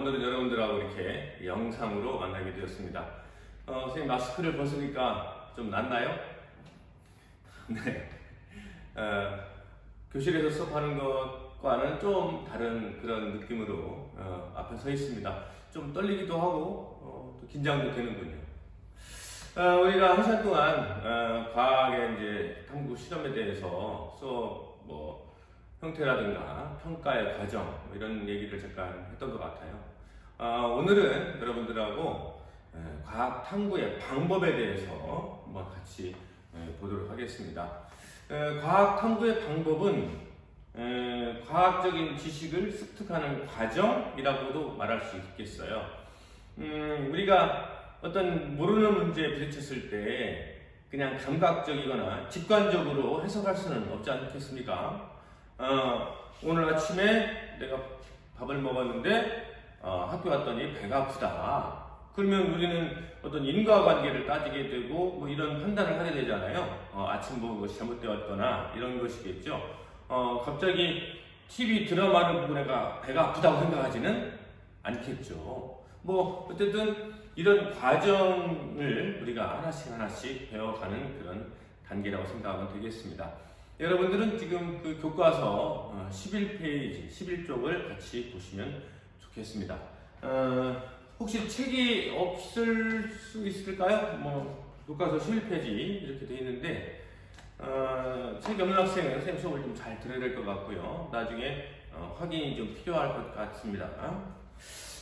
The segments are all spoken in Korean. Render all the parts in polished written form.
오늘은 여러분들하고 이렇게 영상으로 만나게 되었습니다. 선생님 마스크를 벗으니까 좀 낫나요? 네. 교실에서 수업하는 것과는 좀 다른 그런 느낌으로 앞에 서 있습니다. 좀 떨리기도 하고 또 긴장도 되는군요. 우리가 한 시간 동안 과학의 이제 탐구 실험에 대해서 수업 형태라든가 평가의 과정 이런 얘기를 잠깐 했던 것 같아요. 오늘은 여러분들하고 과학 탐구의 방법에 대해서 한번 같이 보도록 하겠습니다. 과학 탐구의 방법은 과학적인 지식을 습득하는 과정이라고도 말할 수 있겠어요. 우리가 어떤 모르는 문제에 부딪혔을 때 그냥 감각적이거나 직관적으로 해석할 수는 없지 않겠습니까? 오늘 아침에 내가 밥을 먹었는데 학교 왔더니 배가 아프다. 그러면 우리는 어떤 인과관계를 따지게 되고 이런 판단을 하게 되잖아요. 아침 먹은 것이 잘못되었거나 이런 것이겠죠. 갑자기 TV 드라마를 보고 내가 배가 아프다고 생각하지는 않겠죠. 어쨌든 이런 과정을 우리가 하나씩 배워가는 그런 단계라고 생각하면 되겠습니다. 여러분들은 지금 그 교과서 11페이지, 11쪽을 같이 보시면 좋겠습니다. 혹시 책이 없을 수 있을까요? 교과서 11페이지 이렇게 되어 있는데, 책이 없는 학생은 선생님 수업을 좀 잘 들어야 될 것 같고요. 나중에 확인이 좀 필요할 것 같습니다.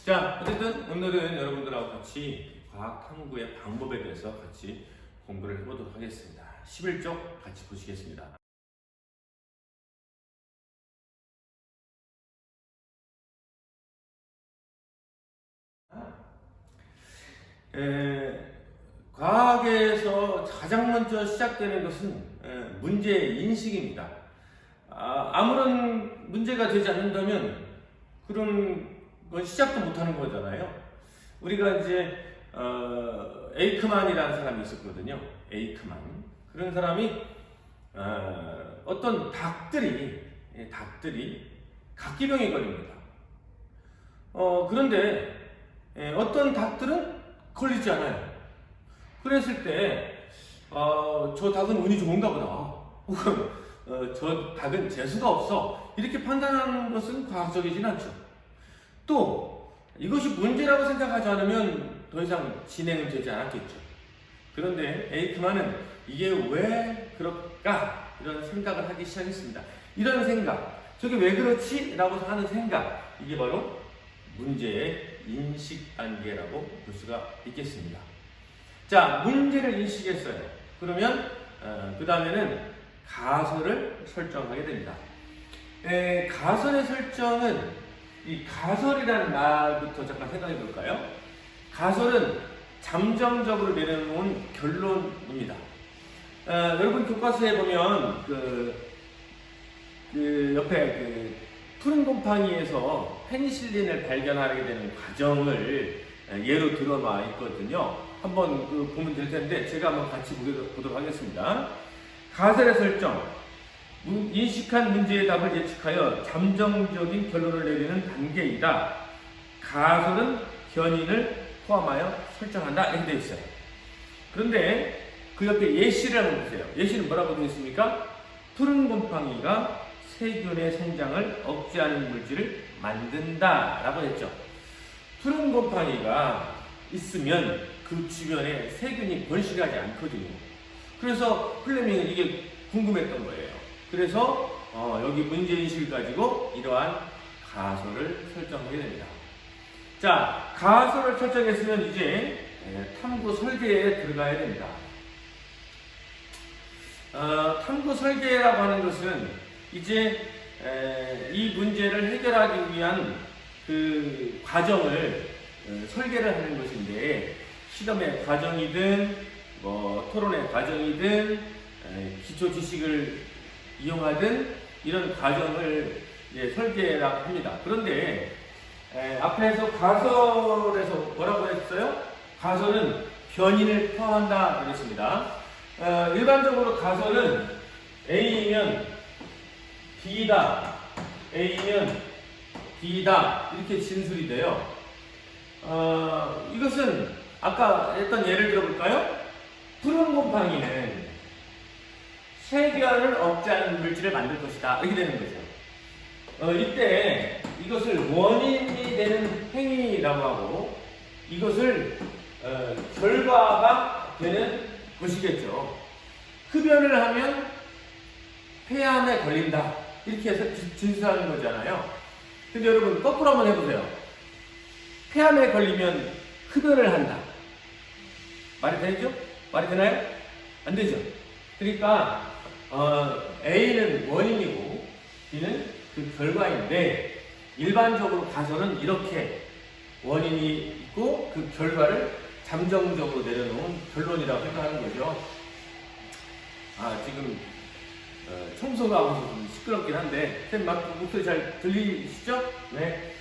자, 어쨌든 오늘은 여러분들하고 같이 과학 탐구의 방법에 대해서 같이 공부를 해보도록 하겠습니다. 11쪽 같이 보시겠습니다. 과학에서 가장 먼저 시작되는 것은 문제 인식입니다. 아무런 문제가 되지 않는다면 그런 건 시작도 못하는 거잖아요. 우리가 이제 에이크만이라는 사람이 있었거든요. 에이크만. 그런 사람이 어떤 닭들이 각기병에 걸립니다. 그런데 어떤 닭들은 걸리지 않아요. 그랬을 때 저 닭은 운이 좋은가 보다. 저 닭은 재수가 없어. 이렇게 판단하는 것은 과학적이진 않죠. 또 이것이 문제라고 생각하지 않으면 더 이상 진행은 되지 않았겠죠. 그런데 에이크만은 이게 왜 그럴까? 이런 생각을 하기 시작했습니다. 이런 생각, 저게 왜 그렇지? 라고 하는 생각, 이게 바로 문제의 인식 단계라고 볼 수가 있겠습니다. 자, 문제를 인식했어요. 그러면 그 다음에는 가설을 설정하게 됩니다. 가설의 설정은 이 가설이라는 말부터 잠깐 생각해 볼까요? 가설은 잠정적으로 내려놓은 결론입니다. 여러분 교과서에 보면 그 옆에 푸른 곰팡이에서 페니실린을 발견하게 되는 과정을 예로 들어놔 있거든요. 한번 보면 될 텐데 제가 한번 같이 보도록 하겠습니다. 가설의 설정. 인식한 문제의 답을 예측하여 잠정적인 결론을 내리는 단계이다. 가설은 견인을 포함하여 설정한다. 이렇게 되어 있어요. 그런데 그 옆에 예시를 한번 보세요. 예시는 뭐라고 되어 있습니까? 푸른 곰팡이가 세균의 생장을 억제하는 물질을 만든다 라고 했죠. 푸른 곰팡이가 있으면 그 주변에 세균이 번식하지 않거든요. 그래서 플레밍은 이게 궁금했던 거예요. 그래서 여기 문제인식을 가지고 이러한 가설을 설정하게 됩니다. 자, 가설을 설정했으면 이제 탐구 설계에 들어가야 됩니다. 탐구 설계라고 하는 것은 이제 이 문제를 해결하기 위한 그 과정을 설계를 하는 것인데, 실험의 과정이든 토론의 과정이든 기초 지식을 이용하든 이런 과정을 설계라고 합니다. 그런데 앞에서 가설에서 뭐라고 했어요? 가설은 견인을 포함한다 그랬습니다. 일반적으로 가설은 A면 B다, A면 B다 이렇게 진술이 돼요. 이것은 아까 했던 예를 들어볼까요? 푸른 곰팡이는 세균을 억제하는 물질을 만들 것이다. 이렇게 되는 거죠. 이때 이것을 원인이 되는 행위라고 하고 이것을 결과가 되는 것이겠죠. 흡연을 하면 폐암에 걸린다. 이렇게 해서 진술하는 거잖아요. 근데 여러분 거꾸로 한번 해보세요. 폐암에 걸리면 흡연을 한다. 말이 되죠? 말이 되나요? 안 되죠. 그러니까 A는 원인이고 B는 그 결과인데 일반적으로 가서는 이렇게 원인이 있고 그 결과를 잠정적으로 내려놓은 결론이라고 생각하는 거죠. 지금 청소가 하고서 좀 시끄럽긴 한데 막 목소리 잘 들리시죠? 네.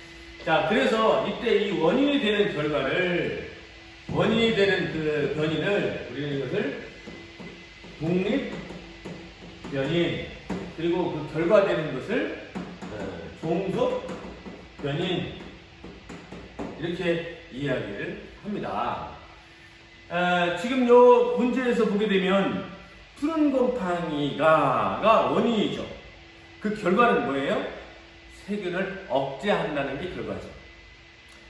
자, 그래서 이때 이 원인이 되는 결과를 원인이 되는 그 변인을 우리는 이것을 독립 변인 그리고 그 결과되는 것을 종속 변인 이렇게 이야기를 합니다. 지금 요 문제에서 보게 되면 푸른 곰팡이가 원인이죠. 그 결과는 뭐예요? 세균을 억제한다는 게 결과죠.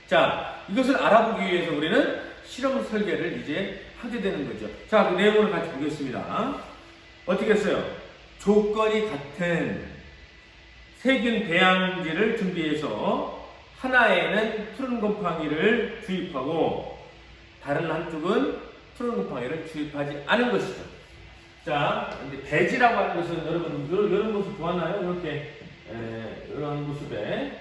자, 이것을 알아보기 위해서 우리는 실험 설계를 이제 하게 되는 거죠. 자, 그 내용을 같이 보겠습니다. 어떻게 했어요? 조건이 같은 세균 배양제를 준비해서 하나에는 푸른 곰팡이를 주입하고 다른 한쪽은 푸른 곰팡이를 주입하지 않은 것이죠. 자, 이제 배지라고 하는 것은 여러분 이런 모습 보았나요? 이렇게 이런 모습에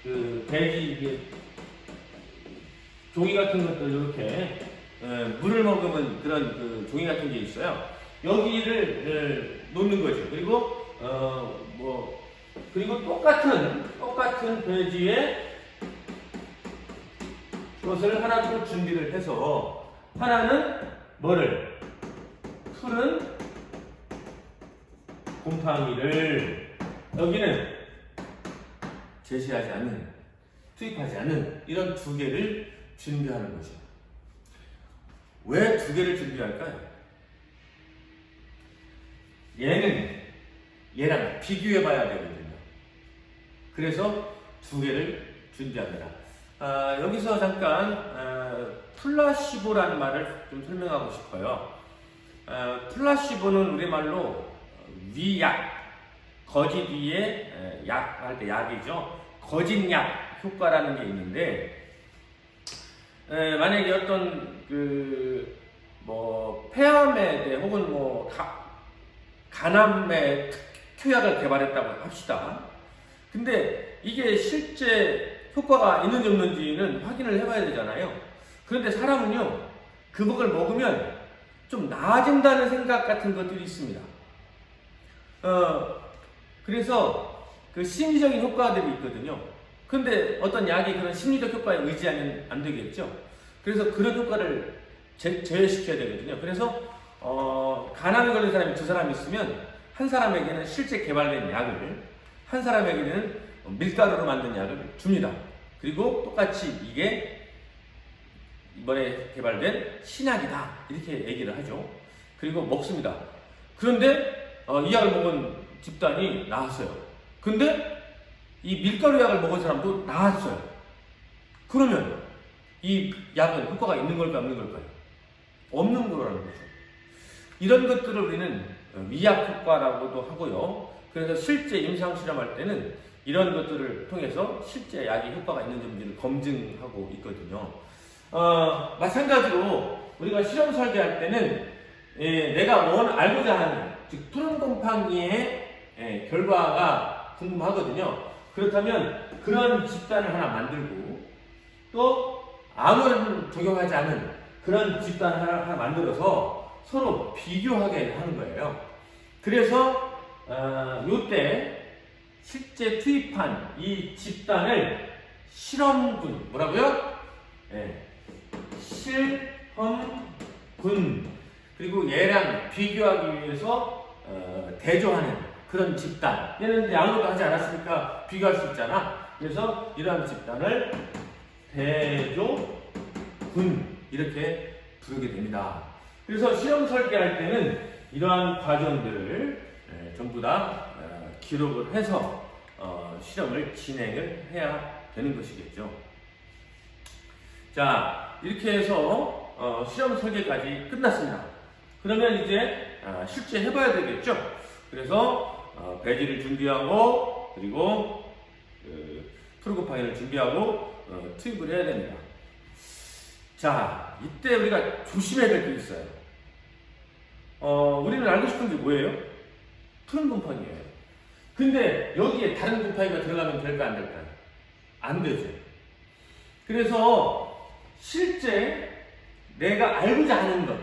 그 배지 이게 종이 같은 것들 이렇게 물을 머금은 그런 그 종이 같은 게 있어요. 여기를 놓는 거죠. 그리고 그리고 똑같은 배지에 그것을 하나 또 준비를 해서 하나는 뭐를 푸른 곰팡이를 여기는 제시하지 않는 투입하지 않는 이런 두 개를 준비하는 거죠. 왜 두 개를 준비할까요? 얘는 얘랑 비교해 봐야 되거든요. 그래서 두 개를 준비합니다. 여기서 잠깐 플라시보라는 말을 좀 설명하고 싶어요. 플라시보는 우리말로 위약, 거짓 위에 약 할 때 약이죠. 거짓약 효과라는 게 있는데 만약에 어떤 폐암에 대해 혹은 간암에 특효약을 개발했다고 합시다. 근데 이게 실제 효과가 있는지 없는지는 확인을 해봐야 되잖아요. 그런데 사람은요, 그걸 먹으면 좀 나아진다는 생각 같은 것들이 있습니다. 그래서 그 심리적인 효과들이 있거든요. 근데 어떤 약이 그런 심리적 효과에 의지하면 안 되겠죠. 그래서 그런 효과를 제외시켜야 되거든요. 그래서 간암에 걸린 사람이 두 사람 있으면 한 사람에게는 실제 개발된 약을, 한 사람에게는 밀가루로 만든 약을 줍니다. 그리고 똑같이 이게 이번에 개발된 신약이다 이렇게 얘기를 하죠. 그리고 먹습니다. 그런데 이 약을 먹은 집단이 나았어요. 근데 이 밀가루 약을 먹은 사람도 나았어요. 그러면 이 약은 효과가 있는 걸까요? 없는 걸까요? 없는 거라는 거죠. 이런 것들을 우리는 위약 효과라고도 하고요. 그래서 실제 임상 실험할 때는 이런 것들을 통해서 실제 약이 효과가 있는지를 검증하고 있거든요. 마찬가지로 우리가 실험 설계할 때는 내가 알고자 하는 즉 푸른 곰팡이의 결과가 궁금하거든요. 그렇다면 그런 집단을 하나 만들고 또 아무런 적용하지 않은 그런 집단 하나 만들어서 서로 비교하게 하는 거예요. 그래서 요때 실제 투입한 이 집단을 실험군, 뭐라고요? 실험군, 그리고 얘랑 비교하기 위해서 대조하는 그런 집단. 얘는 아무것도 하지 않았으니까 비교할 수 있잖아. 그래서 이러한 집단을 대조군 이렇게 부르게 됩니다. 그래서 실험 설계할 때는 이러한 과정들을 전부 다 기록을 해서 실험을 진행을 해야 되는 것이겠죠. 자, 이렇게 해서 실험 설계까지 끝났습니다. 그러면 이제 실제 해봐야 되겠죠. 그래서 배지를 준비하고 그리고 프로그파인을 준비하고 투입을 해야 됩니다. 자, 이때 우리가 조심해야 될 게 있어요. 우리는 알고 싶은 게 뭐예요? 푸른 곰팡이에요. 근데 여기에 다른 곰팡이가 들어가면 될까 안 될까요? 안 되죠. 그래서 실제 내가 알고자 하는 것,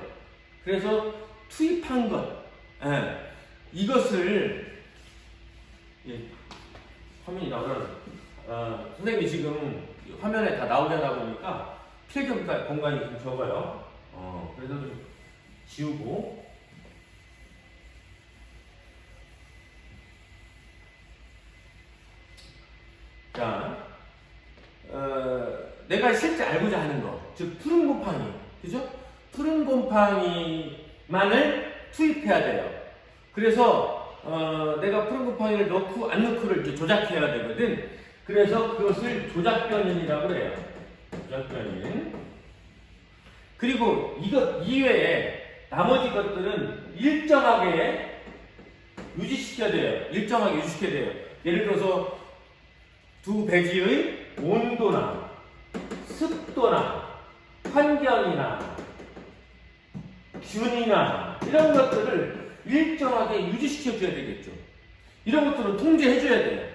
그래서 투입한 것, 이것을 화면이 나오잖아요. 선생님이 지금 화면에 다 나오게 하다 보니까 필기 공간이 좀 적어요. 그래서 좀 지우고. 자, 내가 실제 알고자 하는 것, 즉 푸른 곰팡이, 그죠? 푸른 곰팡이만을 투입해야 돼요. 그래서 내가 푸른 곰팡이를 넣고 안 넣고를 이제 조작해야 되거든. 그래서 그것을 조작변인이라고 그래요. 조작변인. 그리고 이것 이외에 나머지 것들은 일정하게 유지시켜야 돼요. 일정하게 유지시켜야 돼요. 예를 들어서 두 배지의 온도나 습도나 환경이나 균이나 이런 것들을 일정하게 유지시켜 줘야 되겠죠. 이런 것들은 통제해 줘야 돼요.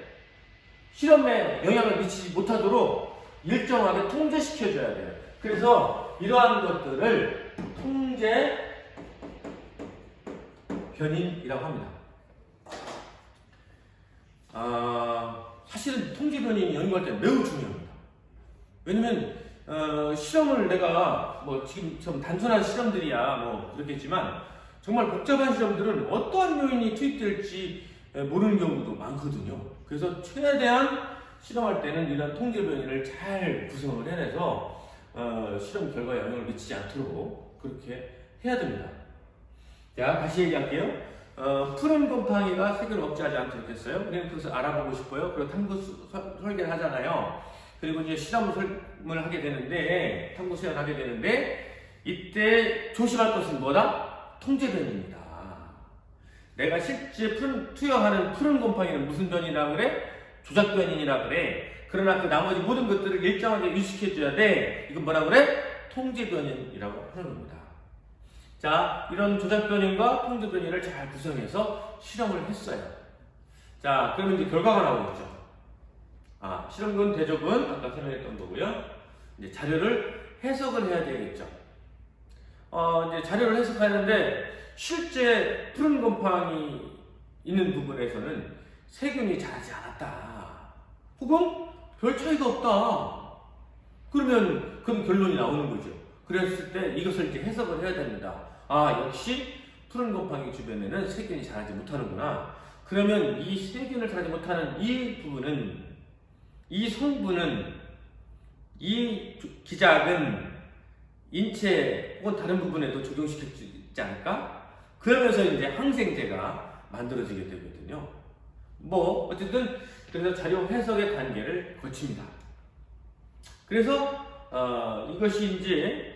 실험에 영향을 미치지 못하도록 일정하게 통제시켜 줘야 돼요. 그래서 이러한 것들을 통제 변인이라고 합니다. 사실은 통제 변인이 연구할 때 매우 중요합니다. 왜냐면 실험을 내가 뭐 지금 좀 단순한 실험들이야 뭐 그렇겠지만 정말 복잡한 실험들은 어떠한 요인이 투입될지 모르는 경우도 많거든요. 그래서 최대한 실험할 때는 이런 통제 변인을 잘 구성을 해내서 실험 결과에 영향을 미치지 않도록 그렇게 해야 됩니다. 자, 다시 얘기할게요. 푸른 곰팡이가 세균을 억제하지 않도록 했어요. 우리는 그것을 알아보고 싶어요. 그리고 탐구 설계를 하잖아요. 그리고 이제 실험을 하게 되는데, 탐구 수행을 하게 되는데, 이때 조심할 것은 뭐다? 통제 변인입니다. 내가 실제 투여하는 푸른 곰팡이는 무슨 변이라고 그래? 조작 변인이라고 그래. 그러나 그 나머지 모든 것들을 일정하게 유지시켜줘야 돼. 이건 뭐라고 그래? 통제 변인이라고 하는 겁니다. 자, 이런 조작 변인과 통제 변인을 잘 구성해서 실험을 했어요. 자, 그러면 이제 결과가 나오겠죠. 실험군, 대조군, 아까 설명했던 거고요. 이제 자료를 해석을 해야 되겠죠. 이제 자료를 해석하는데, 실제 푸른 곰팡이 있는 부분에서는 세균이 자라지 않았다. 혹은 별 차이가 없다. 그러면 결론이 나오는 거죠. 그랬을 때 이것을 이제 해석을 해야 됩니다. 역시 푸른 곰팡이 주변에는 세균이 자라지 못하는구나. 그러면 이 세균을 자라지 못하는 이 부분은, 이 성분은, 이 기작은 인체 혹은 다른 부분에도 적용시킬 수 있지 않을까? 그러면서 이제 항생제가 만들어지게 되거든요. 어쨌든 그래서 자료 해석의 단계를 거칩니다. 그래서 이것이 이제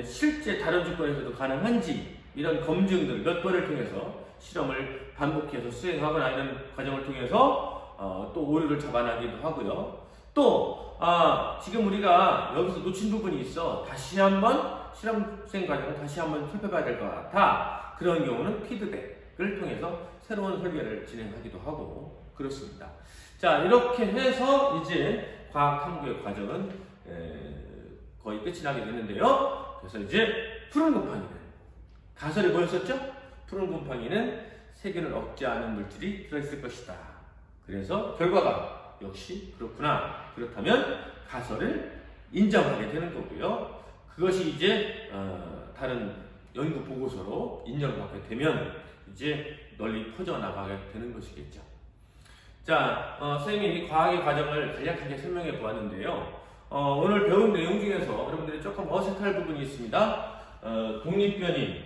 실제 다른 조건에서도 가능한지 이런 검증들 몇 번을 통해서 실험을 반복해서 수행하거나 이런 과정을 통해서 또 오류를 잡아나기도 하고요. 또 지금 우리가 여기서 놓친 부분이 있어. 다시 한번 실험 수행 과정을 다시 한번 살펴봐야 될 것 같아. 그런 경우는 피드백을 통해서 새로운 설계를 진행하기도 하고 그렇습니다. 자, 이렇게 해서 이제 과학 탐구의 과정은 거의 끝이 나게 됐는데요. 그래서 이제 푸른 곰팡이는 가설이 뭐였었죠? 푸른 곰팡이는 세균을 억제하는 물질이 들어있을 것이다. 그래서 결과가 역시 그렇구나. 그렇다면 가설을 인정하게 되는 거고요. 그것이 이제 다른 연구 보고서로 인정받게 되면 이제 널리 퍼져나가게 되는 것이겠죠. 자, 선생님이 과학의 과정을 간략하게 설명해 보았는데요. 오늘 배운 내용 중에서 여러분들이 조금 어색할 부분이 있습니다. 독립변인,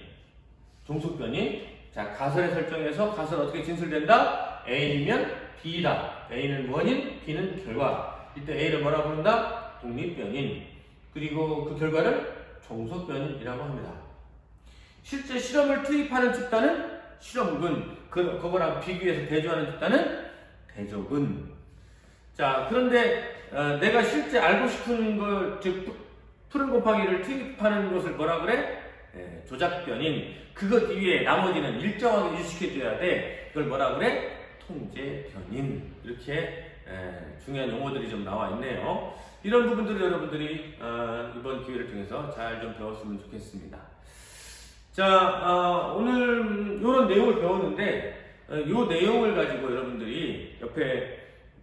종속변인. 자, 가설의 설정에서 가설 어떻게 진술된다? A면 B다. A는 원인, B는 결과. 이때 A를 뭐라고 부른다? 독립변인. 그리고 그 결과를 종속변인이라고 합니다. 실제 실험을 투입하는 집단은 실험군, 그거랑 비교해서 대조하는 집단은 대조군. 자, 그런데 내가 실제 알고 싶은 걸, 즉 푸른 곰팡이를 투입하는 것을 뭐라 그래? 조작변인. 그것 이외에 나머지는 일정하게 유식해줘야 돼. 그걸 뭐라 그래? 통제변인. 이렇게 중요한 용어들이 좀 나와 있네요. 이런 부분들을 여러분들이 이번 기회를 통해서 잘 좀 배웠으면 좋겠습니다. 자, 오늘 이런 내용을 배웠는데 이 내용을 가지고 여러분들이 옆에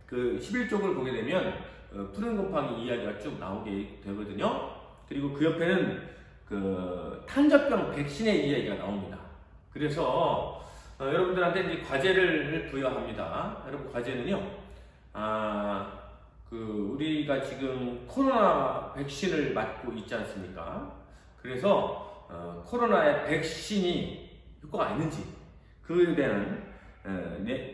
그 11쪽을 보게 되면 푸른 곰팡이 이야기가 쭉 나오게 되거든요. 그리고 그 옆에는 그 탄저병 백신의 이야기가 나옵니다. 그래서 여러분들한테 이제 과제를 부여합니다. 여러분 과제는요, 우리가 지금 코로나 백신을 맞고 있지 않습니까? 그래서 코로나의 백신이 효과가 있는지 그에 대한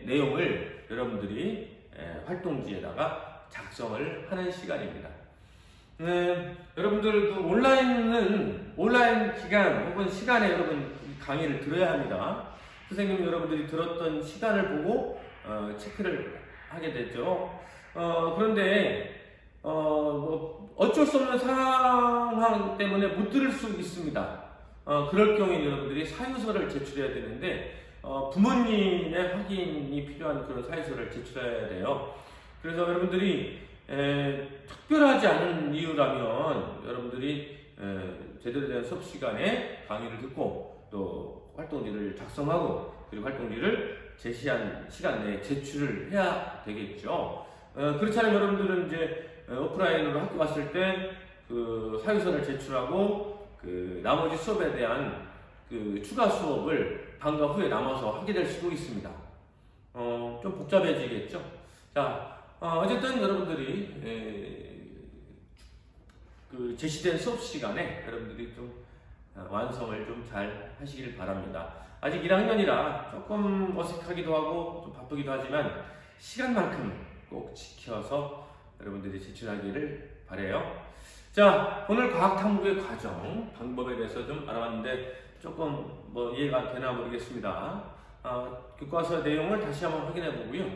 내용을 여러분들이 활동지에다가 작성을 하는 시간입니다. 여러분들도 온라인 기간 혹은 시간에 여러분 강의를 들어야 합니다. 선생님이 여러분들이 들었던 시간을 보고 체크를 하게 되죠. 그런데 어쩔 수 없는 상황 때문에 못 들을 수 있습니다. 그럴 경우에 여러분들이 사유서를 제출해야 되는데 부모님의 확인이 필요한 그런 사유서를 제출해야 돼요. 그래서 여러분들이 특별하지 않은 이유라면 여러분들이 제대로 된 수업 시간에 강의를 듣고 또 활동지를 작성하고 그리고 활동지를 제시한 시간 내에 제출을 해야 되겠죠. 그렇지 않으면 여러분들은 이제 오프라인으로 학교 갔을 때 그 사유서를 제출하고 그 나머지 수업에 대한 그 추가 수업을 방과 후에 남아서 하게 될 수도 있습니다. 좀 복잡해지겠죠. 자, 어쨌든 여러분들이 그 제시된 수업 시간에 여러분들이 좀 완성을 좀 잘 하시길 바랍니다. 아직 1학년이라 조금 어색하기도 하고 좀 바쁘기도 하지만 시간만큼 꼭 지켜서 여러분들이 제출하기를 바라요. 자, 오늘 과학탐구의 과정, 방법에 대해서 좀 알아봤는데 조금 이해가 되나 모르겠습니다. 교과서 내용을 다시 한번 확인해 보고요.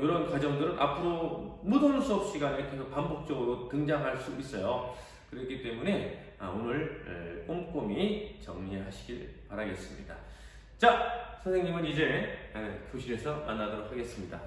이런 과정들은 앞으로 모든 수업 시간에 계속 반복적으로 등장할 수 있어요. 그렇기 때문에 오늘 꼼꼼히 정리하시길 바라겠습니다. 자, 선생님은 이제 교실에서 만나도록 하겠습니다.